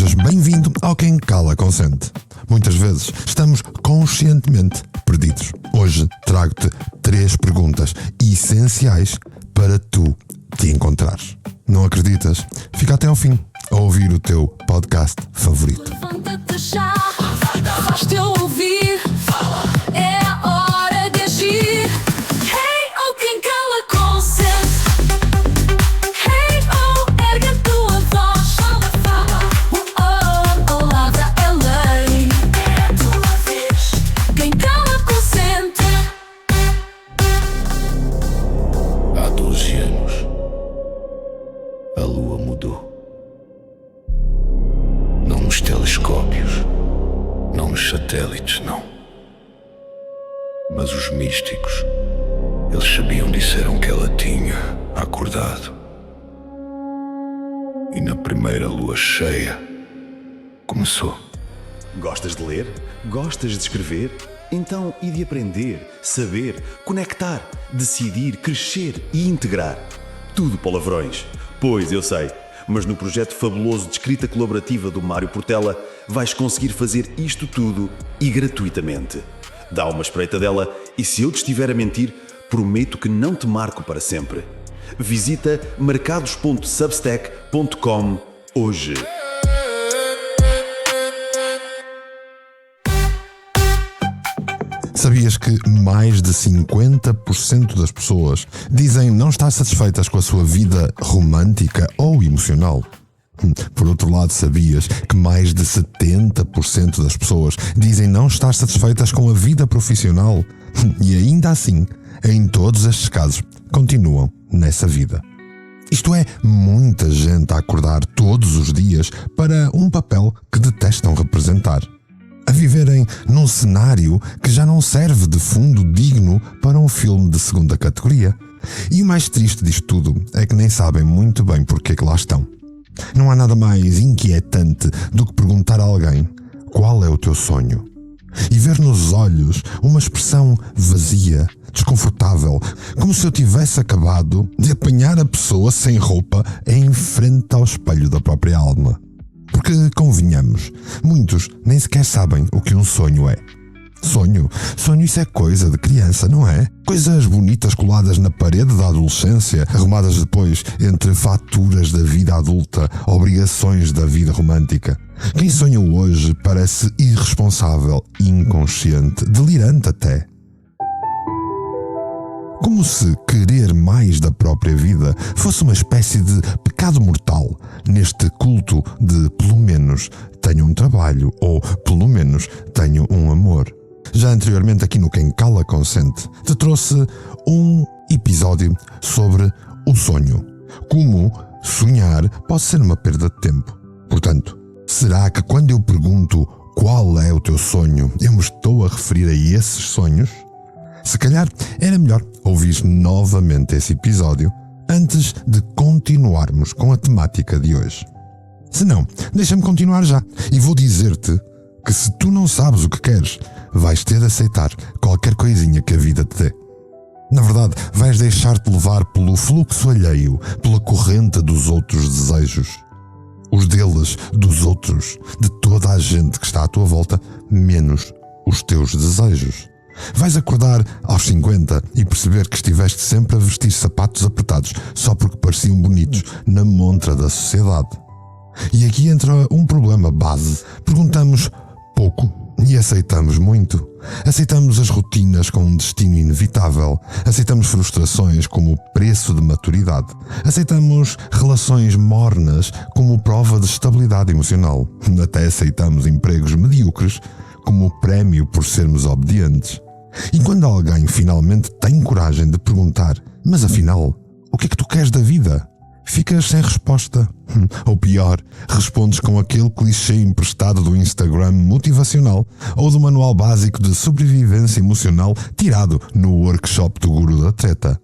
sejas bem-vindo ao Quem Cala Consente. Muitas vezes estamos conscientemente perdidos. Hoje trago-te 3 perguntas essenciais para tu te encontrares. Não acreditas? Fica até ao fim a ouvir o teu podcast favorito. Levanta-te já, faz-te ouvir, é a hora de agir. Hey, oh, quem cala consente. Hey, oh, ergue a tua voz. Oh, palavra é lei, é a tua vez. Quem cala consente. Há 12 anos, a lua mudou. Não nos telescópios, não nos satélites, não. Mas os místicos, eles sabiam, disseram que ela tinha acordado. E na primeira lua cheia, começou. Gostas de ler? Gostas de escrever? Então, e de aprender, saber, conectar, decidir, crescer e integrar? Tudo palavrões. Pois, eu sei. Mas no projeto fabuloso de escrita colaborativa do Mário Portela vais conseguir fazer isto tudo e gratuitamente. Dá uma espreita dela e se eu te estiver a mentir, prometo que não te marco para sempre. Visita mercados.substack.com hoje. Sabias que mais de 50% das pessoas dizem não estar satisfeitas com a sua vida romântica ou emocional? Por outro lado, sabias que mais de 70% das pessoas dizem não estar satisfeitas com a vida profissional? E ainda assim, em todos estes casos, continuam nessa vida. Isto é, muita gente a acordar todos os dias para um papel que detestam representar. A viverem num cenário que já não serve de fundo digno para um filme de segunda categoria. E o mais triste disto tudo é que nem sabem muito bem porque que lá estão. Não há nada mais inquietante do que perguntar a alguém qual é o teu sonho e ver nos olhos uma expressão vazia, desconfortável, como se eu tivesse acabado de apanhar a pessoa sem roupa em frente ao espelho da própria alma. Porque, convenhamos, muitos nem sequer sabem o que um sonho é. Sonho isso é coisa de criança, não é? Coisas bonitas coladas na parede da adolescência, arrumadas depois entre faturas da vida adulta, obrigações da vida romântica. Quem sonha hoje parece irresponsável, inconsciente, delirante até. Como se querer mais da própria vida fosse uma espécie de pecado mortal neste culto de pelo menos tenho um trabalho ou pelo menos tenho um amor. Já anteriormente aqui no Quem Cala Consente te trouxe um episódio sobre o sonho. Como sonhar pode ser uma perda de tempo. Portanto, será que quando eu pergunto qual é o teu sonho, eu me estou a referir a esses sonhos? Se calhar era melhor ouvir novamente esse episódio antes de continuarmos com a temática de hoje. Se não, deixa-me continuar já e vou dizer-te que se tu não sabes o que queres, vais ter de aceitar qualquer coisinha que a vida te dê. Na verdade, vais deixar-te levar pelo fluxo alheio, pela corrente dos outros desejos. Os deles, dos outros, de toda a gente que está à tua volta, menos os teus desejos. Vais acordar aos 50 e perceber que estiveste sempre a vestir sapatos apertados só porque pareciam bonitos na montra da sociedade. E aqui entra um problema base. Perguntamos pouco e aceitamos muito. Aceitamos as rotinas com um destino inevitável. Aceitamos frustrações como preço de maturidade. Aceitamos relações mornas como prova de estabilidade emocional. Até aceitamos empregos medíocres como prémio por sermos obedientes. E quando alguém finalmente tem coragem de perguntar, mas afinal, o que é que tu queres da vida? Ficas sem resposta. Ou pior, respondes com aquele clichê emprestado do Instagram motivacional ou do manual básico de sobrevivência emocional tirado no workshop do Guru da Treta.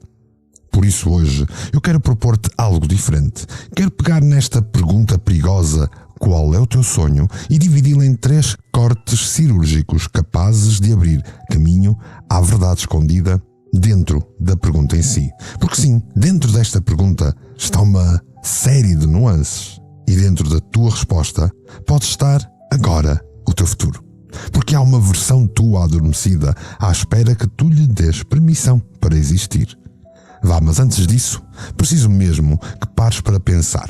Por isso hoje eu quero propor-te algo diferente. Quero pegar nesta pergunta perigosa, qual é o teu sonho, e dividi-la em 3 cortes cirúrgicos capazes de abrir caminho à verdade escondida dentro da pergunta em si. Porque sim, dentro desta pergunta está uma série de nuances. E dentro da tua resposta pode estar agora o teu futuro. Porque há uma versão tua adormecida à espera que tu lhe des permissão para existir. Vá, mas antes disso, preciso mesmo que pares para pensar.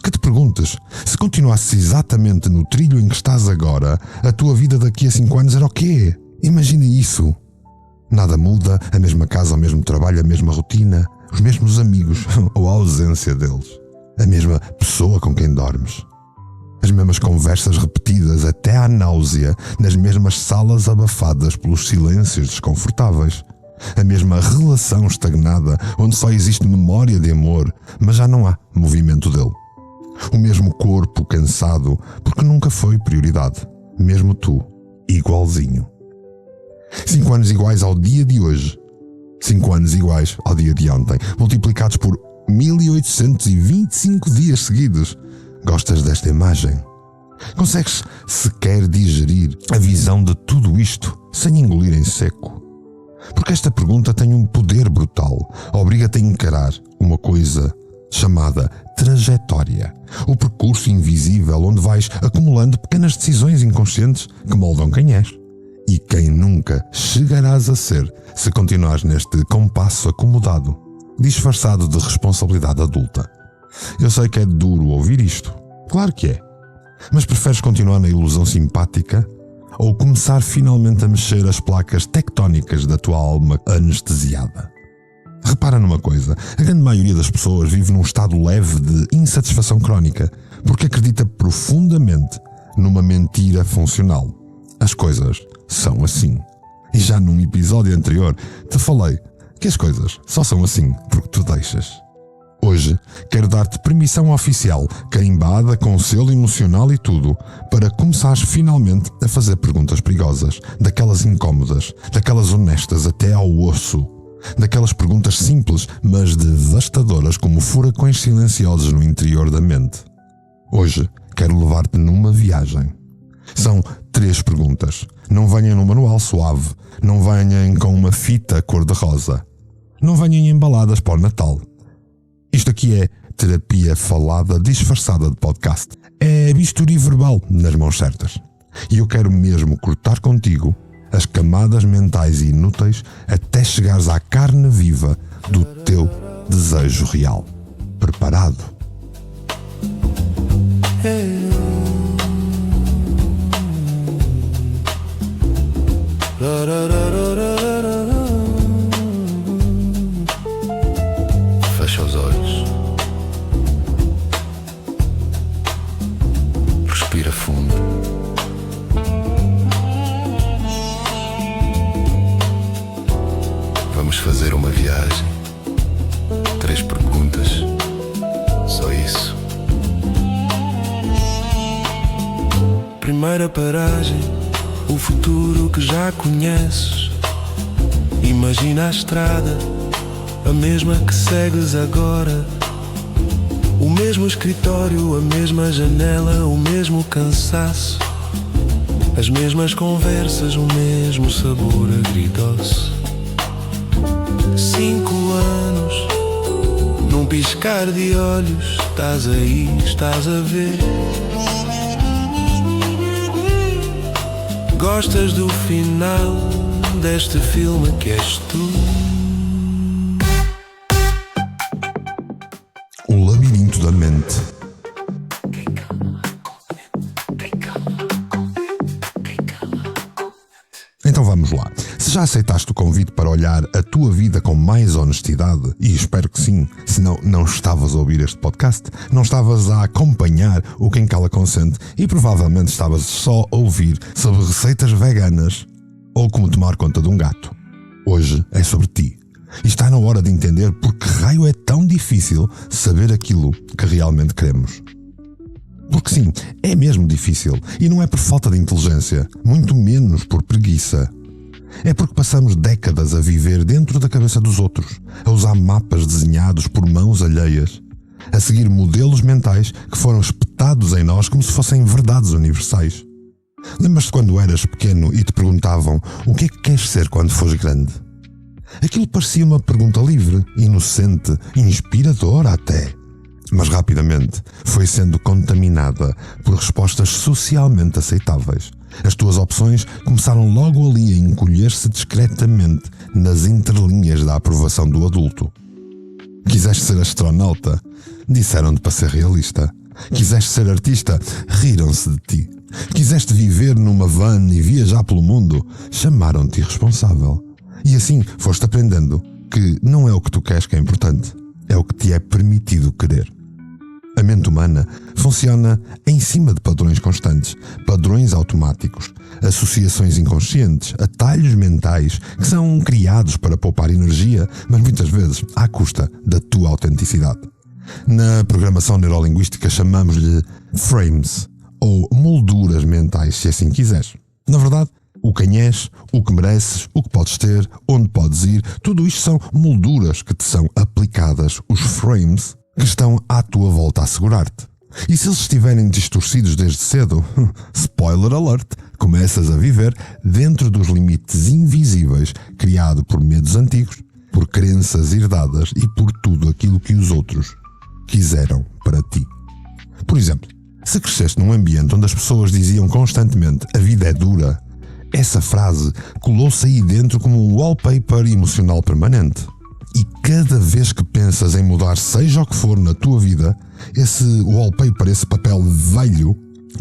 Que te perguntes, se continuasses exatamente no trilho em que estás agora, a tua vida daqui a 5 anos era o quê? Imagina isso. Nada muda, a mesma casa, o mesmo trabalho, a mesma rotina, os mesmos amigos ou a ausência deles. A mesma pessoa com quem dormes. As mesmas conversas repetidas até à náusea, nas mesmas salas abafadas pelos silêncios desconfortáveis. A mesma relação estagnada, onde só existe memória de amor, mas já não há movimento dele. O mesmo corpo cansado, porque nunca foi prioridade. Mesmo tu, igualzinho. 5 anos iguais ao dia de hoje. 5 anos iguais ao dia de ontem, multiplicados por 1825 dias seguidos. Gostas desta imagem? Consegues sequer digerir a visão de tudo isto sem engolir em seco? Porque esta pergunta tem um poder brutal. Obriga-te a encarar uma coisa chamada trajetória. O percurso invisível onde vais acumulando pequenas decisões inconscientes que moldam quem és. E quem nunca chegarás a ser se continuares neste compasso acomodado, disfarçado de responsabilidade adulta. Eu sei que é duro ouvir isto. Claro que é. Mas preferes continuar na ilusão simpática ou começar finalmente a mexer as placas tectónicas da tua alma anestesiada? Repara numa coisa, a grande maioria das pessoas vive num estado leve de insatisfação crónica porque acredita profundamente numa mentira funcional. As coisas são assim. E já num episódio anterior te falei que as coisas só são assim porque tu deixas. Hoje quero dar-te permissão oficial, carimbada com selo emocional e tudo, para começares finalmente a fazer perguntas perigosas, daquelas incómodas, daquelas honestas até ao osso, daquelas perguntas simples, mas devastadoras como furacões silenciosos no interior da mente. Hoje quero levar-te numa viagem. São 3 perguntas. Não venham num manual suave, não venham com uma fita cor-de-rosa, não venham embaladas para o Natal. Isto aqui é terapia falada disfarçada de podcast. É bisturi verbal nas mãos certas. E eu quero mesmo cortar contigo as camadas mentais inúteis até chegares à carne viva do teu desejo real. Preparado? Fecha os olhos. Respira fundo. Vamos fazer uma viagem. 3 perguntas. Só isso. Primeira paragem, o futuro que já conheces. Imagina a estrada, a mesma que segues agora. O mesmo escritório, a mesma janela, o mesmo cansaço. As mesmas conversas, o mesmo sabor agridoce. 5 anos, num piscar de olhos, estás aí, estás a ver. Gostas do final deste filme que és tu? O labirinto da mente. Então vamos lá. Se já aceitaste o convite para olhar a tua vida com mais honestidade, e espero que sim, senão não estavas a ouvir este podcast, não estavas a acompanhar o Quem Cala Consente e provavelmente estavas só a ouvir sobre receitas veganas ou como tomar conta de um gato. Hoje é sobre ti. E está na hora de entender por que raio é tão difícil saber aquilo que realmente queremos. Porque sim, é mesmo difícil, e não é por falta de inteligência, muito menos por preguiça. É porque passamos décadas a viver dentro da cabeça dos outros, a usar mapas desenhados por mãos alheias, a seguir modelos mentais que foram espetados em nós como se fossem verdades universais. Lembras-te quando eras pequeno e te perguntavam o que é que queres ser quando fores grande? Aquilo parecia uma pergunta livre, inocente, inspiradora até. mas rapidamente foi sendo contaminada por respostas socialmente aceitáveis. As tuas opções começaram logo ali a encolher-se discretamente nas entrelinhas da aprovação do adulto. Quiseste ser astronauta? Disseram-te para ser realista. Quiseste ser artista? Riram-se de ti. Quiseste viver numa van e viajar pelo mundo? Chamaram-te irresponsável. E assim foste aprendendo que não é o que tu queres que é importante, é o que te é permitido querer. A mente humana funciona em cima de padrões constantes, padrões automáticos, associações inconscientes, atalhos mentais que são criados para poupar energia, mas muitas vezes à custa da tua autenticidade. Na programação neurolinguística chamamos-lhe frames, ou molduras mentais, se assim quiseres. Na verdade, o quem és, o que mereces, o que podes ter, onde podes ir, tudo isto são molduras que te são aplicadas, os frames que estão à tua volta a segurar-te. E se eles estiverem distorcidos desde cedo, spoiler alert, começas a viver dentro dos limites invisíveis criados por medos antigos, por crenças herdadas e por tudo aquilo que os outros quiseram para ti. Por exemplo, se cresceste num ambiente onde as pessoas diziam constantemente a vida é dura, essa frase colou-se aí dentro como um wallpaper emocional permanente. E cada vez que pensas em mudar seja o que for na tua vida, esse wallpaper, esse papel velho,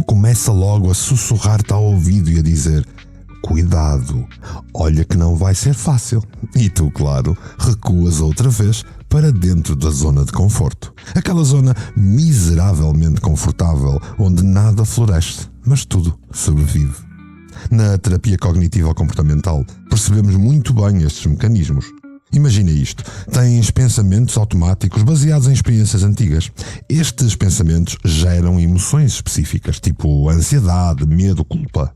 começa logo a sussurrar-te ao ouvido e a dizer: cuidado, olha que não vai ser fácil. E tu, claro, recuas outra vez para dentro da zona de conforto. Aquela zona miseravelmente confortável, onde nada floresce, mas tudo sobrevive. Na terapia cognitivo-comportamental, percebemos muito bem estes mecanismos. Imagina isto, tens pensamentos automáticos baseados em experiências antigas. Estes pensamentos geram emoções específicas, tipo ansiedade, medo, culpa.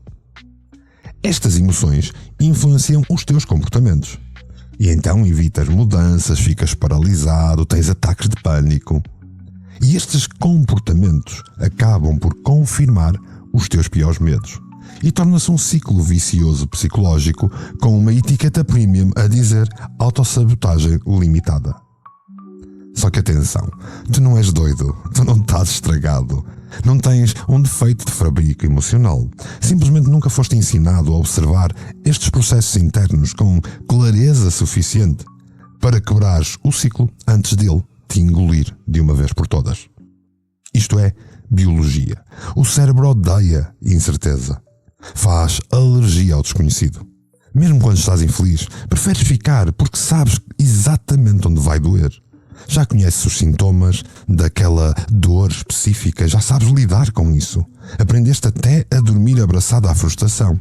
Estas emoções influenciam os teus comportamentos. E então evitas mudanças, ficas paralisado, tens ataques de pânico. E estes comportamentos acabam por confirmar os teus piores medos. E torna-se um ciclo vicioso psicológico com uma etiqueta premium a dizer autossabotagem limitada. Só que atenção, tu não és doido, tu não estás estragado, não tens um defeito de fabrico emocional. Simplesmente nunca foste ensinado a observar estes processos internos com clareza suficiente para quebrares o ciclo antes dele te engolir de uma vez por todas. Isto é biologia. O cérebro odeia incerteza. Faz alergia ao desconhecido. Mesmo quando estás infeliz, preferes ficar porque sabes exatamente onde vai doer. Já conheces os sintomas daquela dor específica, já sabes lidar com isso. Aprendeste até a dormir abraçado à frustração.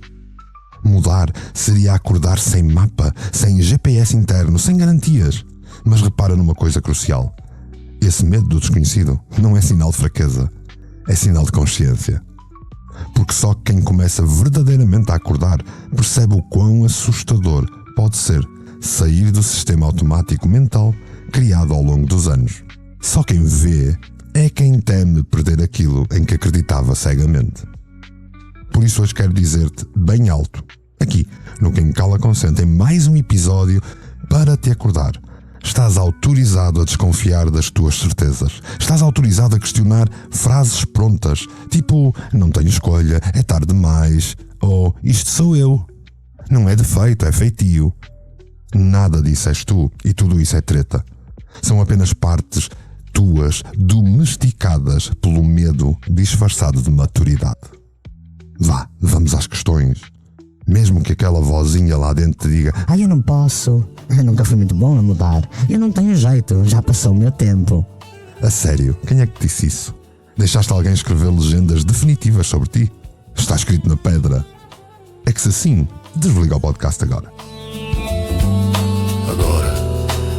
Mudar seria acordar sem mapa, sem GPS interno, sem garantias. Mas repara numa coisa crucial. Esse medo do desconhecido não é sinal de fraqueza, é sinal de consciência. Porque só quem começa verdadeiramente a acordar percebe o quão assustador pode ser sair do sistema automático mental criado ao longo dos anos. Só quem vê é quem teme perder aquilo em que acreditava cegamente. Por isso hoje quero dizer-te bem alto, aqui no Quem Cala Consente, em mais um episódio para te acordar. Estás autorizado a desconfiar das tuas certezas. Estás autorizado a questionar frases prontas, tipo não tenho escolha, é tarde demais, ou isto sou eu. Não é defeito, é feitio. Nada disso és tu e tudo isso é treta. São apenas partes tuas domesticadas pelo medo disfarçado de maturidade. Vá, vamos às questões. Mesmo que aquela vozinha lá dentro te diga: eu não posso, eu nunca fui muito bom a mudar, eu não tenho jeito, já passou o meu tempo. A sério, quem é que te disse isso? Deixaste alguém escrever legendas definitivas sobre ti? Está escrito na pedra. É que se assim, desliga o podcast agora. Agora,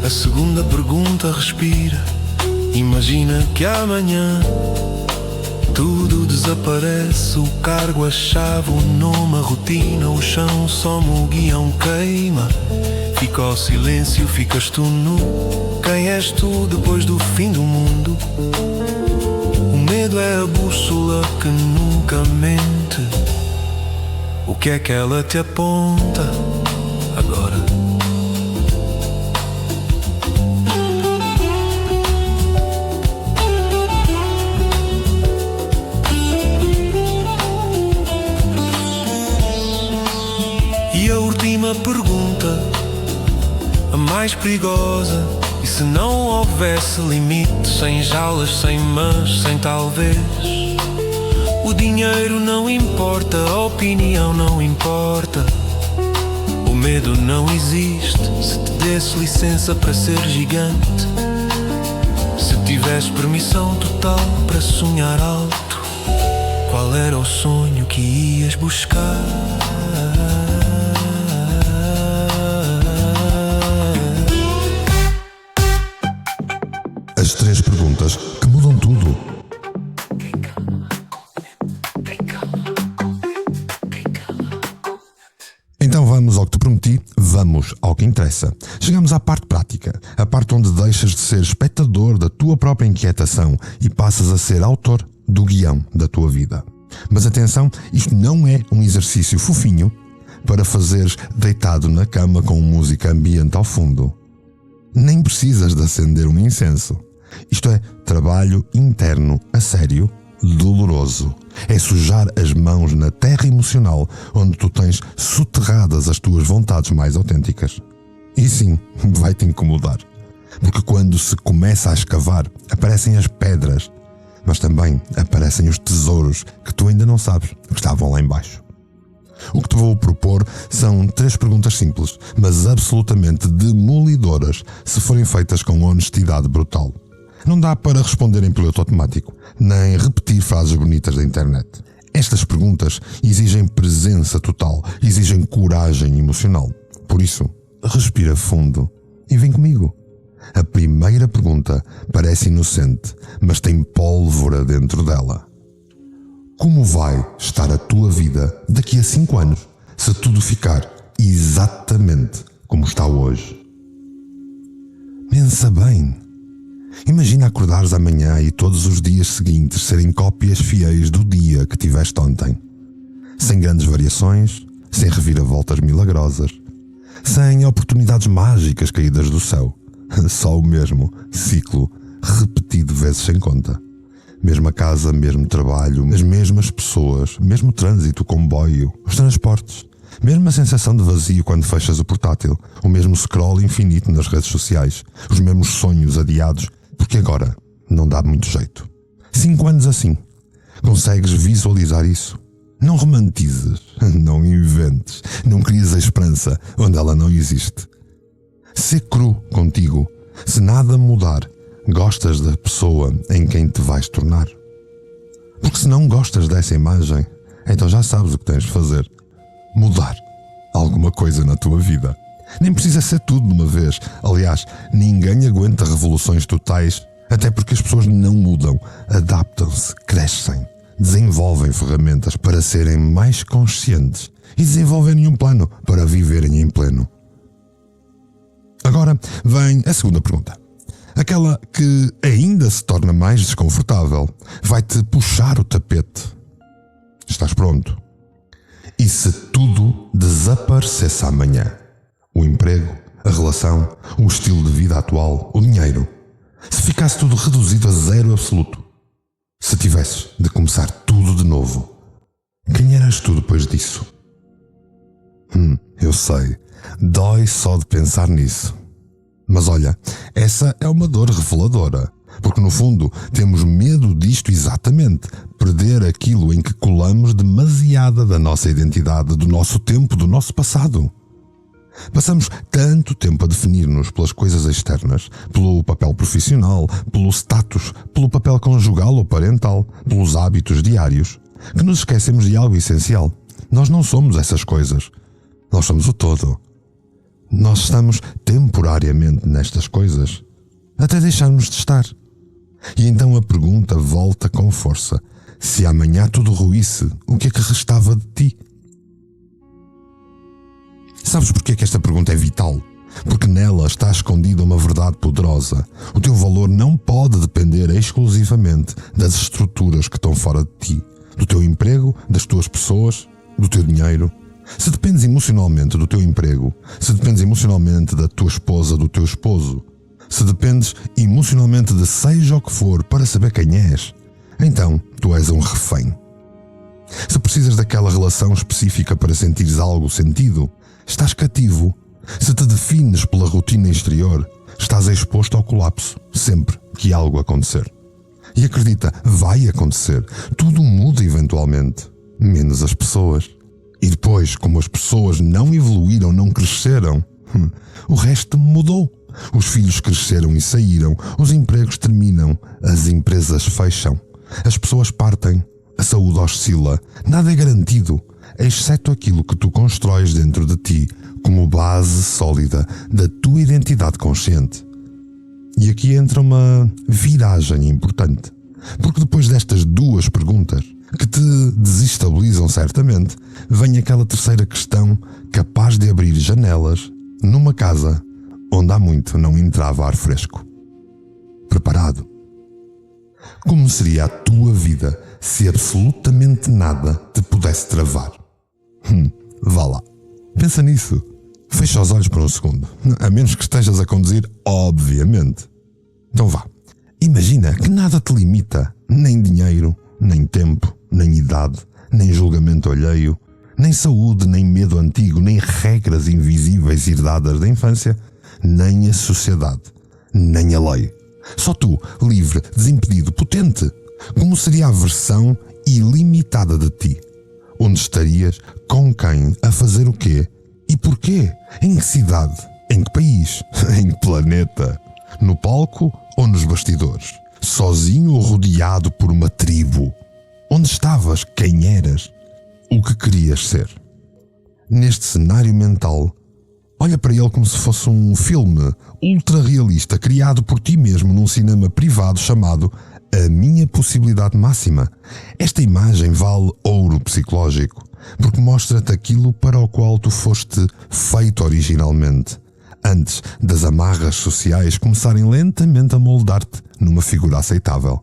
a segunda pergunta respira. Imagina que amanhã tudo desaparece, o cargo, a chave, o nome, a rotina, o chão, some o guião, queima. Fica o silêncio, ficas tu nu. Quem és tu depois do fim do mundo? O medo é a bússola que nunca mente. O que é que ela te aponta agora? perigosa. E se não houvesse limite, sem jaulas, sem mas, sem talvez. O dinheiro não importa, a opinião não importa. O medo não existe se te desse licença para ser gigante. Se tivesse permissão total para sonhar alto, qual era o sonho que ias buscar? As 3 perguntas que mudam tudo. Então vamos ao que te prometi, vamos ao que interessa. Chegamos à parte prática, a parte onde deixas de ser espectador da tua própria inquietação e passas a ser autor do guião da tua vida. Mas atenção, isto não é um exercício fofinho para fazeres deitado na cama com música ambiente ao fundo. Nem precisas de acender um incenso. Isto é trabalho interno a sério, doloroso. É sujar as mãos na terra emocional onde tu tens soterradas as tuas vontades mais autênticas. E sim, vai-te incomodar. Porque quando se começa a escavar, aparecem as pedras, mas também aparecem os tesouros que tu ainda não sabes que estavam lá embaixo. O que te vou propor são 3 perguntas simples, mas absolutamente demolidoras se forem feitas com honestidade brutal. Não dá para responder em piloto automático, nem repetir frases bonitas da internet. Estas perguntas exigem presença total, exigem coragem emocional. Por isso, respira fundo e vem comigo. A primeira pergunta parece inocente, mas tem pólvora dentro dela. Como vai estar a tua vida daqui a 5 anos, se tudo ficar exatamente como está hoje? Pensa bem. Imagina acordares amanhã e todos os dias seguintes serem cópias fiéis do dia que tiveste ontem. Sem grandes variações, sem reviravoltas milagrosas, sem oportunidades mágicas caídas do céu. Só o mesmo ciclo repetido vezes sem conta. Mesma casa, mesmo trabalho, as mesmas pessoas, mesmo trânsito, o comboio, os transportes, mesma sensação de vazio quando fechas o portátil, o mesmo scroll infinito nas redes sociais, os mesmos sonhos adiados, porque agora não dá muito jeito. 5 anos assim. Consegues visualizar isso? Não romantizes, não inventes, não crias a esperança onde ela não existe. Sê cru contigo. Se nada mudar, gostas da pessoa em quem te vais tornar. Porque se não gostas dessa imagem, então já sabes o que tens de fazer. Mudar alguma coisa na tua vida. Nem precisa ser tudo de uma vez. Aliás, ninguém aguenta revoluções totais, até porque as pessoas não mudam, adaptam-se, crescem, desenvolvem ferramentas para serem mais conscientes e desenvolverem um plano para viverem em pleno. Agora vem a segunda pergunta. Aquela que ainda se torna mais desconfortável. Vai-te puxar o tapete. Estás pronto? E se tudo desaparecesse amanhã? O emprego, a relação, o estilo de vida atual, o dinheiro. Se ficasse tudo reduzido a zero absoluto. Se tivesses de começar tudo de novo. Quem eras tu depois disso? Eu sei. Dói só de pensar nisso. Mas olha, essa é uma dor reveladora. Porque no fundo temos medo disto exatamente. Perder aquilo em que colamos demasiada da nossa identidade, do nosso tempo, do nosso passado. Passamos tanto tempo a definir-nos pelas coisas externas, pelo papel profissional, pelo status, pelo papel conjugal ou parental, pelos hábitos diários, que nos esquecemos de algo essencial. Nós não somos essas coisas. Nós somos o todo. Nós estamos temporariamente nestas coisas, até deixarmos de estar. E então a pergunta volta com força. Se amanhã tudo ruísse, o que é que restava de ti? Sabes porquê que esta pergunta é vital? Porque nela está escondida uma verdade poderosa. O teu valor não pode depender exclusivamente das estruturas que estão fora de ti. Do teu emprego, das tuas pessoas, do teu dinheiro. Se dependes emocionalmente do teu emprego, se dependes emocionalmente da tua esposa, do teu esposo, se dependes emocionalmente de seja o que for para saber quem és, então tu és um refém. Se precisas daquela relação específica para sentires algo sentido, estás cativo. Se te defines pela rotina exterior, estás exposto ao colapso sempre que algo acontecer. E acredita, vai acontecer. Tudo muda eventualmente, menos as pessoas. E depois, como as pessoas não evoluíram, não cresceram, o resto mudou. Os filhos cresceram e saíram, os empregos terminam, as empresas fecham, as pessoas partem, a saúde oscila, nada é garantido, exceto aquilo que tu constróis dentro de ti como base sólida da tua identidade consciente. E aqui entra uma viragem importante, porque depois destas duas perguntas, que te desestabilizam certamente, vem aquela terceira questão capaz de abrir janelas numa casa onde há muito não entrava ar fresco. Preparado? Como seria a tua vida se absolutamente nada te pudesse travar? Vá lá. Pensa nisso. Fecha os olhos por um segundo. A menos que estejas a conduzir, obviamente. Então vá. Imagina que nada te limita. Nem dinheiro, nem tempo, nem idade, nem julgamento alheio, nem saúde, nem medo antigo, nem regras invisíveis herdadas da infância, nem a sociedade, nem a lei. Só tu, livre, desimpedido, potente. Como seria a versão ilimitada de ti? Onde estarias? Com quem? A fazer o quê? E porquê? Em que cidade? Em que país? Em que planeta? No palco ou nos bastidores? Sozinho ou rodeado por uma tribo? Onde estavas? Quem eras? O que querias ser? Neste cenário mental, olha para ele como se fosse um filme ultra realista criado por ti mesmo num cinema privado chamado A Minha Possibilidade Máxima. Esta imagem vale ouro psicológico, porque mostra-te aquilo para o qual tu foste feito originalmente, antes das amarras sociais começarem lentamente a moldar-te numa figura aceitável.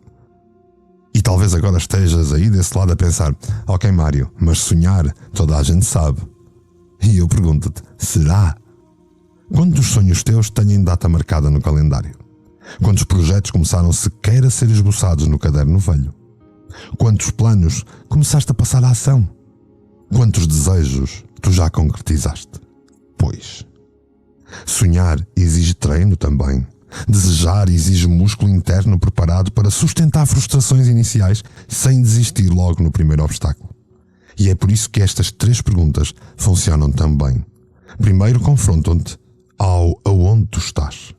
E talvez agora estejas aí desse lado a pensar: ok, Mário, mas sonhar toda a gente sabe. E eu pergunto-te, será? Quantos sonhos teus têm data marcada no calendário? Quantos projetos começaram sequer a ser esboçados no caderno velho? Quantos planos começaste a passar à ação? Quantos desejos tu já concretizaste? Pois, sonhar exige treino também. Desejar exige músculo interno preparado para sustentar frustrações iniciais sem desistir logo no primeiro obstáculo. E é por isso que estas 3 perguntas funcionam tão bem. Primeiro confrontam-te ao aonde tu estás.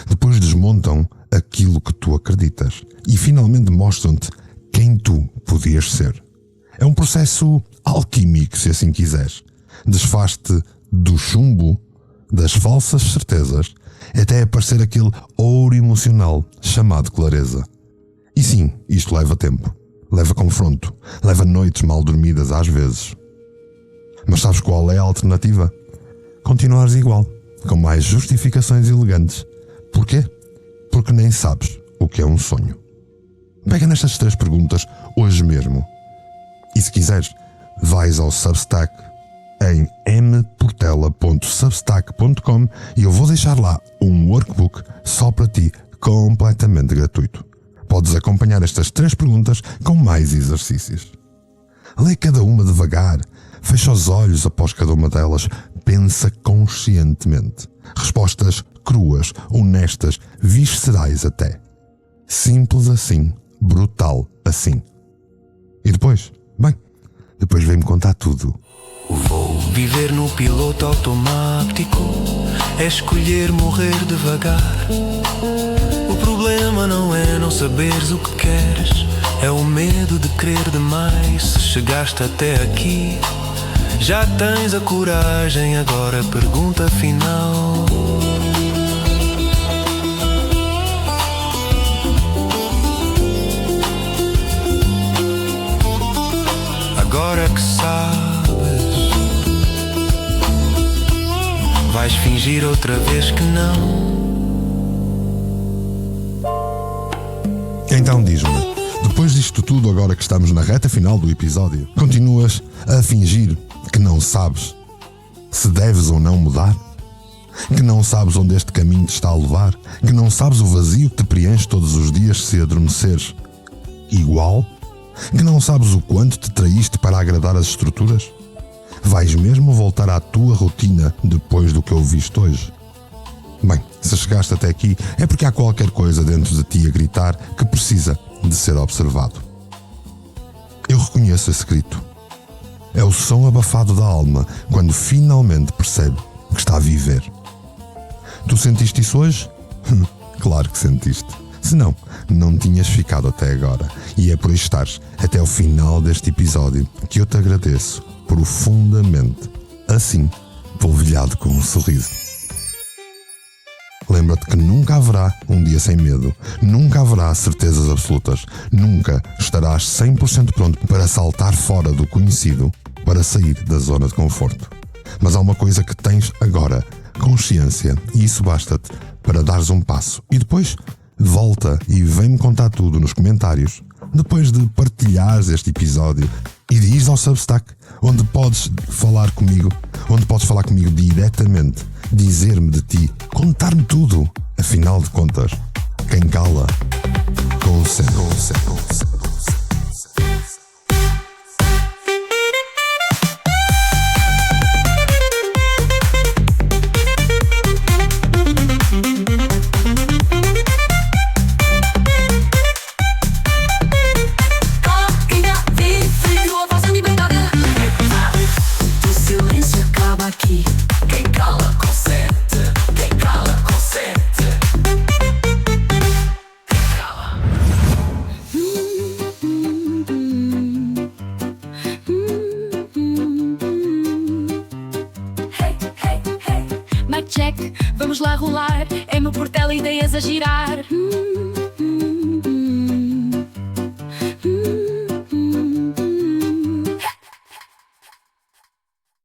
Depois desmontam aquilo que tu acreditas. E finalmente mostram-te quem tu podias ser. É um processo alquímico, se assim quiseres. Desfaz-te do chumbo, das falsas certezas, até aparecer aquele ouro emocional chamado clareza. E sim, isto leva tempo. Leva confronto. Leva noites mal dormidas às vezes. Mas sabes qual é a alternativa? Continuares igual, com mais justificações elegantes. Porquê? Porque nem sabes o que é um sonho. Pega nestas 3 perguntas hoje mesmo. E se quiseres, vais ao Substack em mportela.substack.com e eu vou deixar lá um workbook só para ti, completamente gratuito. Podes acompanhar estas 3 perguntas com mais exercícios. Lê cada uma devagar, fecha os olhos após cada uma delas, pensa conscientemente. Respostas cruas, honestas, viscerais até. Simples assim, brutal assim. E depois? Bem, depois vem-me contar tudo. Vou viver no piloto automático, é escolher morrer devagar. O problema não é não saberes o que queres, é o medo de querer demais. Se chegaste até aqui, já tens a coragem. Agora pergunta final: agora que sabes, vais fingir outra vez que não? Então diz-me, depois disto tudo, agora que estamos na reta final do episódio, continuas a fingir que não sabes se deves ou não mudar? Que não sabes onde este caminho te está a levar? Que não sabes o vazio que te preenche todos os dias se adormeceres igual? Que não sabes o quanto te traíste para agradar as estruturas? Vais mesmo voltar à tua rotina depois do que ouviste hoje? Bem, se chegaste até aqui é porque há qualquer coisa dentro de ti a gritar que precisa de ser observado. Eu reconheço esse grito. É o som abafado da alma quando finalmente percebe que está a viver. Tu sentiste isso hoje? Claro que sentiste. Senão, não tinhas ficado até agora. E é por estares até o final deste episódio que eu te agradeço profundamente. Assim, polvilhado com um sorriso. Lembra-te que nunca haverá um dia sem medo, nunca haverá certezas absolutas, nunca estarás 100% pronto para saltar fora do conhecido, para sair da zona de conforto. Mas há uma coisa que tens agora, consciência, e isso basta-te para dares um passo. E depois, volta e vem-me contar tudo nos comentários, depois de partilhares este episódio, e diz ao Substack, onde podes falar comigo diretamente, dizer-me de ti, contar-me tudo. Afinal de contas, quem cala, consente. Coquinha vive tua voz em liberdade. O silêncio acaba aqui. Quem cala consente. Quem cala consente. Quem cala. Hey, hey, hey. Mic check, vamos lá rolar. É meu portela, ideias a girar.